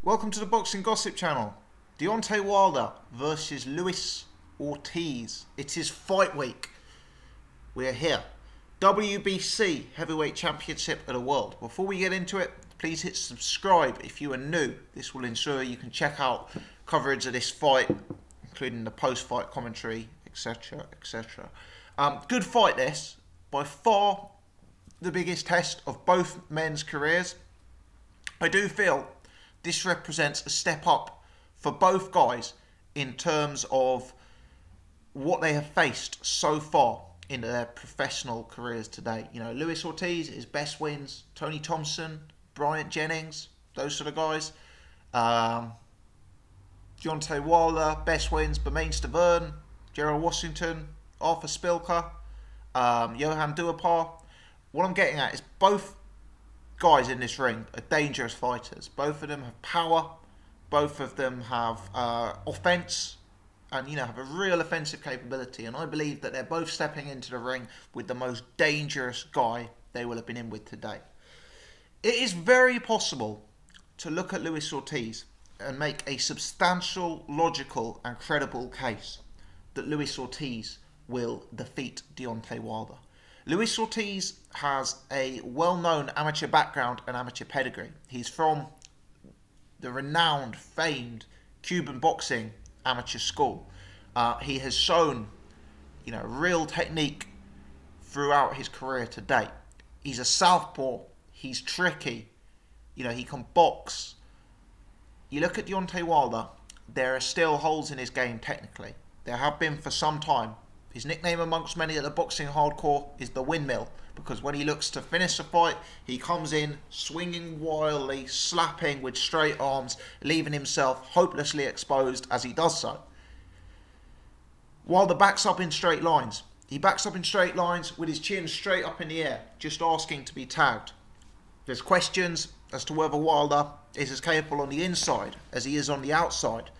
Welcome to the Boxing Gossip channel. Deontay Wilder versus Luis Ortiz. It is fight week. We are here. WBC Heavyweight Championship of the World. Before we get into it, please hit subscribe if you are new. This will ensure you can check out coverage of this fight, including the post-fight commentary, etc, etc. Good fight this. By far the biggest test of both men's careers. I do feel this represents a step up for both guys in terms of what they have faced so far in their professional careers today. You know, Luis Ortiz, his best wins, Tony Thompson, Bryant Jennings, those sort of guys. Deontay Wilder, best wins, Bermane Stiverne, Gerald Washington, Arthur Spilker, Johan Duhaupas. What I'm getting at is both guys in this ring are dangerous fighters. Both of them have power. Both of them have offense, and have a real offensive capability. And I believe that they're both stepping into the ring with the most dangerous guy they will have been in with today. It is very possible to look at Luis Ortiz and make a substantial, logical, and credible case that Luis Ortiz will defeat Deontay Wilder. Luis Ortiz has a well-known amateur background and amateur pedigree. He's from the renowned, famed Cuban boxing amateur school. He has shown, real technique throughout his career to date. He's a southpaw. He's tricky. He can box. You look at Deontay Wilder, there are still holes in his game technically. There have been for some time. His nickname amongst many at the boxing hardcore is the windmill, because when he looks to finish a fight, he comes in swinging wildly, slapping with straight arms, leaving himself hopelessly exposed as he does so. Wilder backs up in straight lines. He backs up in straight lines with his chin straight up in the air, just asking to be tagged. There's questions as to whether Wilder is as capable on the inside as he is on the outside.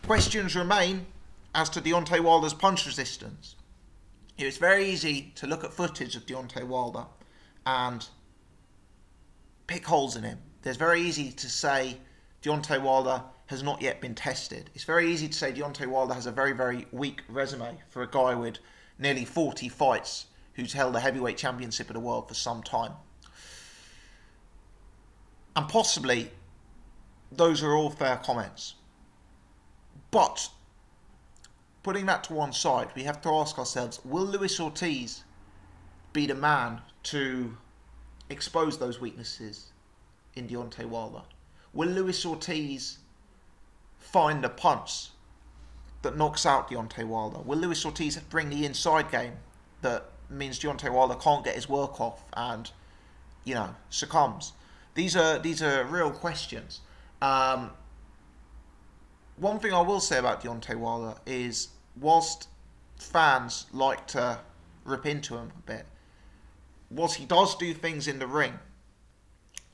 Questions remain as to Deontay Wilder's punch resistance. It's very easy to look at footage of Deontay Wilder and pick holes in him. It's very easy to say Deontay Wilder has not yet been tested. It's very easy to say Deontay Wilder has a very, very weak resume for a guy with nearly 40 fights who's held a heavyweight championship of the world for some time. And possibly those are all fair comments. But putting that to one side, we have to ask ourselves, will Luis Ortiz be the man to expose those weaknesses in Deontay Wilder? Will Luis Ortiz find a punch that knocks out Deontay Wilder? Will Luis Ortiz bring the inside game that means Deontay Wilder can't get his work off and, succumbs? These are real questions. One thing I will say about Deontay Wilder is, whilst fans like to rip into him a bit, whilst he does do things in the ring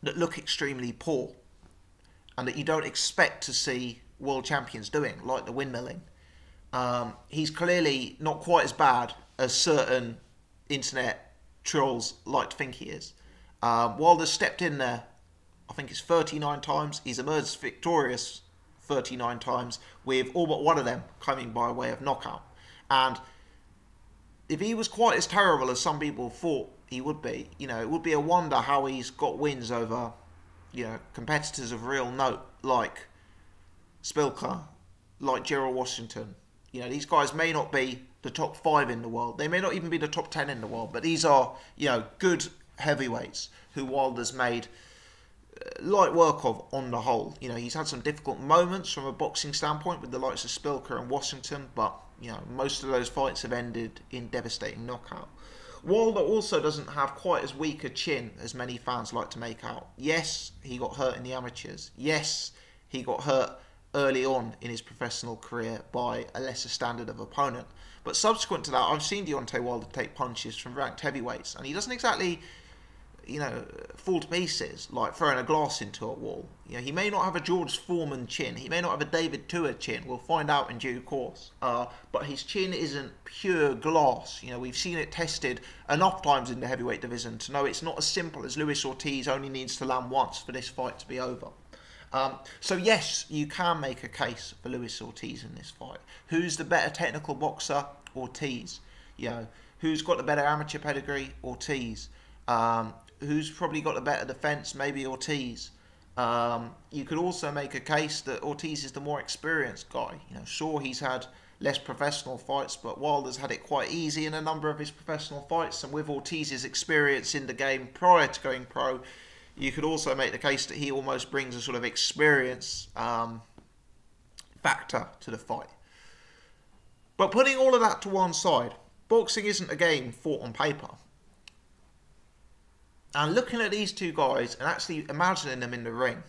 that look extremely poor and that you don't expect to see world champions doing, like the windmilling, he's clearly not quite as bad as certain internet trolls like to think he is. Wilder's stepped in there, I think it's 39 times. He's emerged victorious 39 times, with all but one of them coming by way of knockout. And if he was quite as terrible as some people thought he would be, it would be a wonder how he's got wins over, competitors of real note like Spilker, like Gerald Washington. These guys may not be the top 5 in the world. They may not even be the top 10 in the world, but these are, good heavyweights who Wilder's made light work of on the whole. He's had some difficult moments from a boxing standpoint with the likes of Spilker and Washington, but most of those fights have ended in devastating knockout. Wilder also doesn't have quite as weak a chin as many fans like to make out. Yes, he got hurt in the amateurs. Yes, he got hurt early on in his professional career by a lesser standard of opponent. But subsequent to that, I've seen Deontay Wilder take punches from ranked heavyweights, and he doesn't exactly fall to pieces like throwing a glass into a wall. He may not have a George Foreman chin. He may not have a David Tua chin. We'll find out in due course. But his chin isn't pure glass. We've seen it tested enough times in the heavyweight division to know it's not as simple as Luis Ortiz only needs to land once for this fight to be over. So yes, you can make a case for Luis Ortiz in this fight. Who's the better technical boxer? Ortiz. You know, who's got the better amateur pedigree? Ortiz. Who's probably got the better defense? Maybe Ortiz. You could also make a case that Ortiz is the more experienced guy. You know, sure, he's had less professional fights, but Wilder's had it quite easy in a number of his professional fights, and with Ortiz's experience in the game prior to going pro, you could also make the case that he almost brings a sort of experience factor to the fight. But putting all of that to one side, boxing isn't a game fought on paper. And looking at these two guys and actually imagining them in the ring,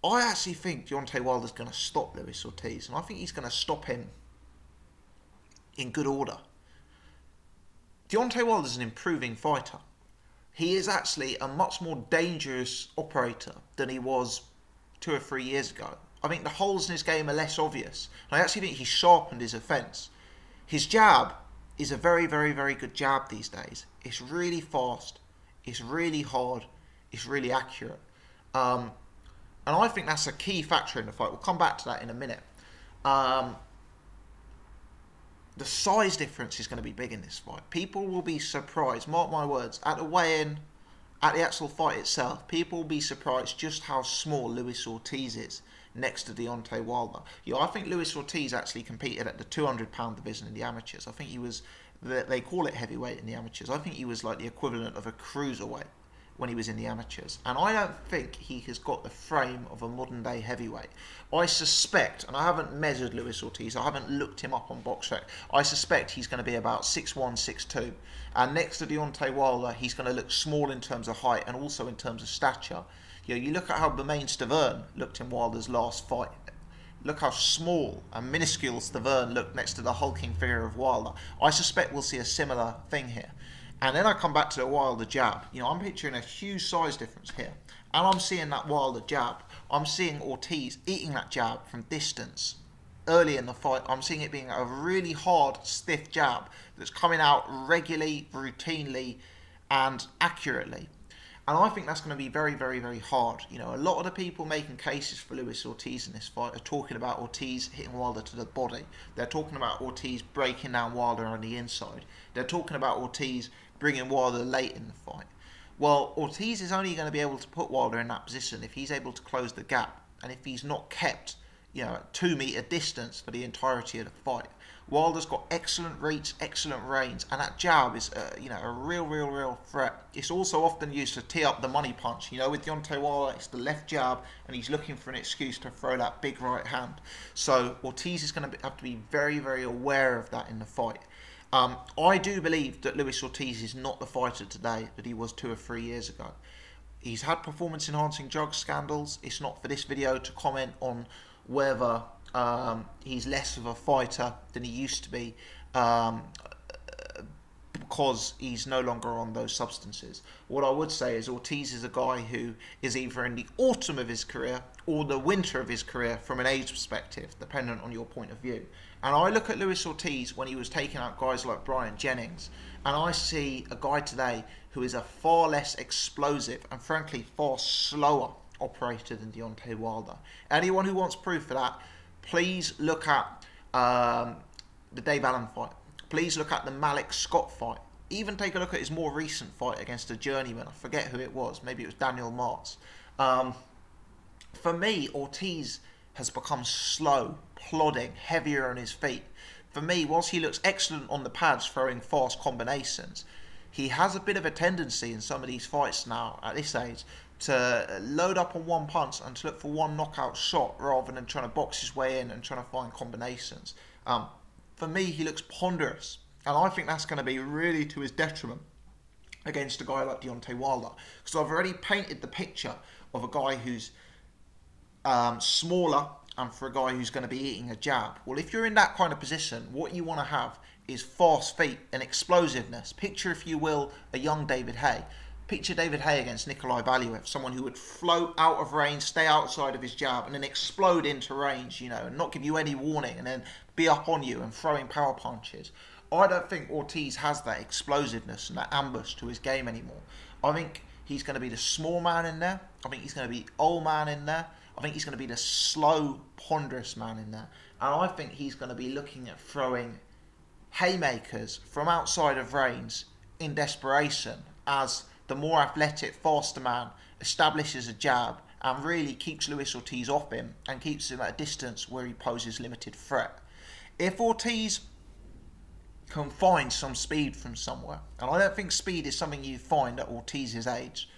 I actually think Deontay Wilder's going to stop Luis Ortiz, and I think he's going to stop him in good order. Deontay Wilder's an improving fighter. He is actually a much more dangerous operator than he was 2 or 3 years ago. I think the holes in his game are less obvious. And I actually think he's sharpened his offence. His jab is a very, very, very good jab these days. It's really fast, it's really hard, it's really accurate. And I think that's a key factor in the fight. We'll come back to that in a minute. The size difference is going to be big in this fight. People will be surprised, mark my words, at the weigh-in, at the actual fight itself, people will be surprised just how small Luis Ortiz is next to Deontay Wilder. You know, I think Luis Ortiz actually competed at the 200-pound division in the amateurs. I think he was, they call it heavyweight in the amateurs. I think he was like the equivalent of a cruiserweight when he was in the amateurs. And I don't think he has got the frame of a modern-day heavyweight. I suspect, and I haven't measured Luis Ortiz, I haven't looked him up on BoxRec, I suspect he's going to be about 6'1", 6'2". And next to Deontay Wilder, he's going to look small in terms of height and also in terms of stature. You know, you look at how Bermane Stavern looked in Wilder's last fight. Look how small and minuscule Stavern looked next to the hulking figure of Wilder. I suspect we'll see a similar thing here. And then I come back to the Wilder jab. You know, I'm picturing a huge size difference here. And I'm seeing that Wilder jab. I'm seeing Ortiz eating that jab from distance. Early in the fight, I'm seeing it being a really hard, stiff jab that's coming out regularly, routinely, and accurately. And I think that's going to be very, very, very hard. You know, a lot of the people making cases for Luis Ortiz in this fight are talking about Ortiz hitting Wilder to the body. They're talking about Ortiz breaking down Wilder on the inside. They're talking about Ortiz bringing Wilder late in the fight. Well, Ortiz is only going to be able to put Wilder in that position if he's able to close the gap and if he's not kept, you know, at 2 metre distance for the entirety of the fight. Wilder's got excellent reach, excellent range, and that jab is, you know, a real threat. It's also often used to tee up the money punch. You know, with Deontay Wilder, it's the left jab, and he's looking for an excuse to throw that big right hand. So Ortiz is going to have to be very, very aware of that in the fight. I do believe that Luis Ortiz is not the fighter today that he was 2 or 3 years ago. He's had performance-enhancing drug scandals. It's not for this video to comment on whether he's less of a fighter than he used to be because he's no longer on those substances. What I would say is Ortiz is a guy who is either in the autumn of his career or the winter of his career from an age perspective, dependent on your point of view. And I look at Luis Ortiz when he was taking out guys like Brian Jennings, and I see a guy today who is a far less explosive and frankly far slower operator than Deontay Wilder. Anyone who wants proof of that, please look at the Dave Allen fight. Please look at the Malik Scott fight. Even take a look at his more recent fight against a journeyman. I forget who it was. Maybe it was Daniel Martz. For me, Ortiz has become slow, plodding, heavier on his feet. For me, whilst he looks excellent on the pads throwing fast combinations, he has a bit of a tendency in some of these fights now, at this age, to load up on one punch and to look for one knockout shot rather than trying to box his way in and trying to find combinations. For me, he looks ponderous, and I think that's going to be really to his detriment against a guy like Deontay Wilder, because I've already painted the picture of a guy who's smaller and for a guy who's going to be eating a jab. Well, if you're in that kind of position, what you want to have is fast feet and explosiveness. Picture, if you will, a young David Haye. Picture David Haye against Nikolai Valuev, someone who would float out of range, stay outside of his jab, and then explode into range, you know, and not give you any warning, and then be up on you and throwing power punches. I don't think Ortiz has that explosiveness and that ambush to his game anymore. I think he's going to be the small man in there. I think he's going to be the old man in there. I think he's going to be the slow, ponderous man in there. And I think he's going to be looking at throwing haymakers from outside of reins in desperation as the more athletic, faster man establishes a jab and really keeps Luis Ortiz off him and keeps him at a distance where he poses limited threat. If Ortiz can find some speed from somewhere, and I don't think speed is something you find at Ortiz's age,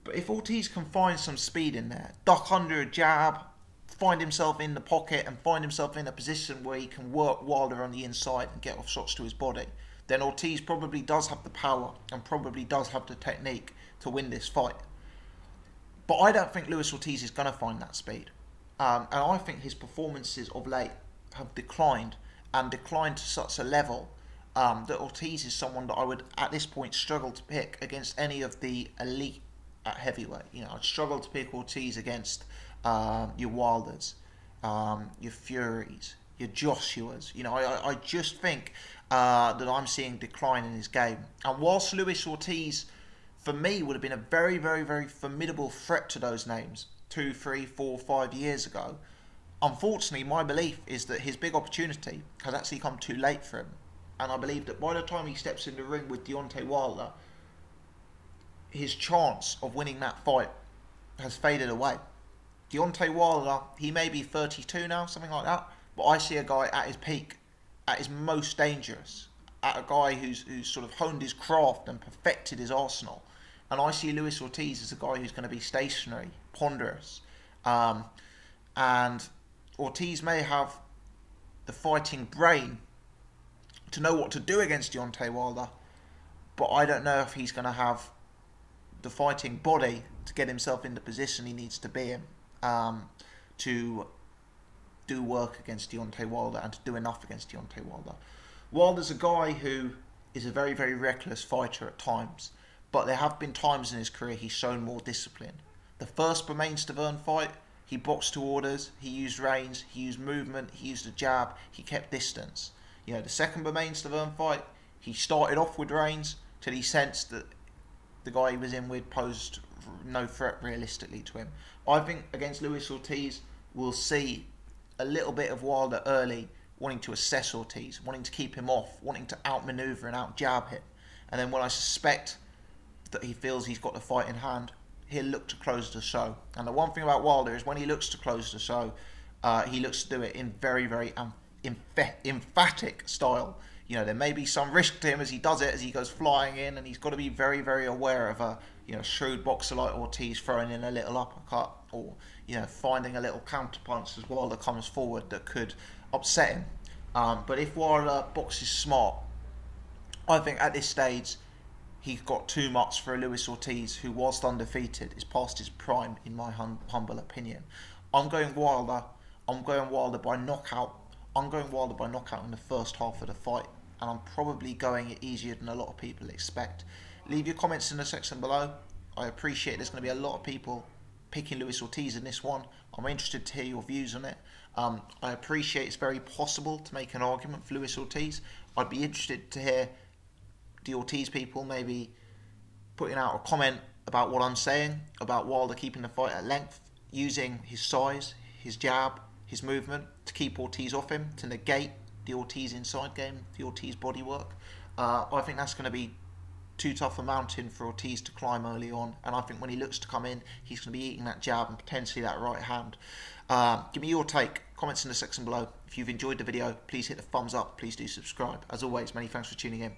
but if Ortiz can find some speed in there, duck under a jab, find himself in the pocket and find himself in a position where he can work Wilder on the inside and get off shots to his body, then Ortiz probably does have the power and probably does have the technique to win this fight. But I don't think Luis Ortiz is going to find that speed. And I think his performances of late have declined, and declined to such a level that Ortiz is someone that I would, at this point, struggle to pick against any of the elite at heavyweight. You know, I'd struggle to pick Ortiz against your Wilders, your Furies, your Joshuas. You know, I just think that I'm seeing decline in his game. And whilst Luis Ortiz, for me, would have been a very, very, very formidable threat to those names 2, 3, 4, 5 years ago, unfortunately, my belief is that his big opportunity has actually come too late for him. And I believe that by the time he steps in the ring with Deontay Wilder, his chance of winning that fight has faded away. Deontay Wilder, he may be 32 now, something like that, but I see a guy at his peak, at his most dangerous, at a guy who's sort of honed his craft and perfected his arsenal. And I see Luis Ortiz as a guy who's going to be stationary, ponderous, and Ortiz may have the fighting brain to know what to do against Deontay Wilder, but I don't know if he's going to have the fighting body to get himself in the position he needs to be in to do work against Deontay Wilder and to do enough against Deontay Wilder. Wilder's a guy who is a very, very reckless fighter at times, but there have been times in his career he's shown more discipline. The first Bermane-Stiverne fight, he boxed to orders, he used reins, he used movement, he used a jab, he kept distance. You know, the second Bermane-Stiverne fight, he started off with reins till he sensed that the guy he was in with posed no threat realistically to him. I think against Luis Ortiz, we'll see a little bit of Wilder early, wanting to assess Ortiz, wanting to keep him off, wanting to outmaneuver and out-jab him. And then when I suspect that he feels he's got the fight in hand, he'll look to close the show. And the one thing about Wilder is when he looks to close the show, he looks to do it in very, very emphatic style. You know, there may be some risk to him as he does it, as he goes flying in, and he's got to be very, very aware of a shrewd boxer like Ortiz throwing in a little uppercut, or finding a little counterpunch as Wilder comes forward that could upset him. But if Wilder boxes smart, I think at this stage he's got too much for a Luis Ortiz who, whilst undefeated, is past his prime, in my humble opinion. I'm going Wilder by knockout. I'm going Wilder by knockout in the first half of the fight, and I'm probably going it easier than a lot of people expect. Leave your comments in the section below. I appreciate there's going to be a lot of people picking Luis Ortiz in this one. I'm interested to hear your views on it. I appreciate it's very possible to make an argument for Luis Ortiz. I'd be interested to hear the Ortiz people maybe putting out a comment about what I'm saying, about Wilder keeping the fight at length, using his size, his jab, his movement to keep Ortiz off him, to negate the Ortiz inside game, the Ortiz bodywork. I think that's going to be too tough a mountain for Ortiz to climb early on, and I think when he looks to come in, he's going to be eating that jab and potentially that right hand. Give me your take, comments in the section below. If you've enjoyed the video, please hit the thumbs up, please do subscribe. As always, many thanks for tuning in.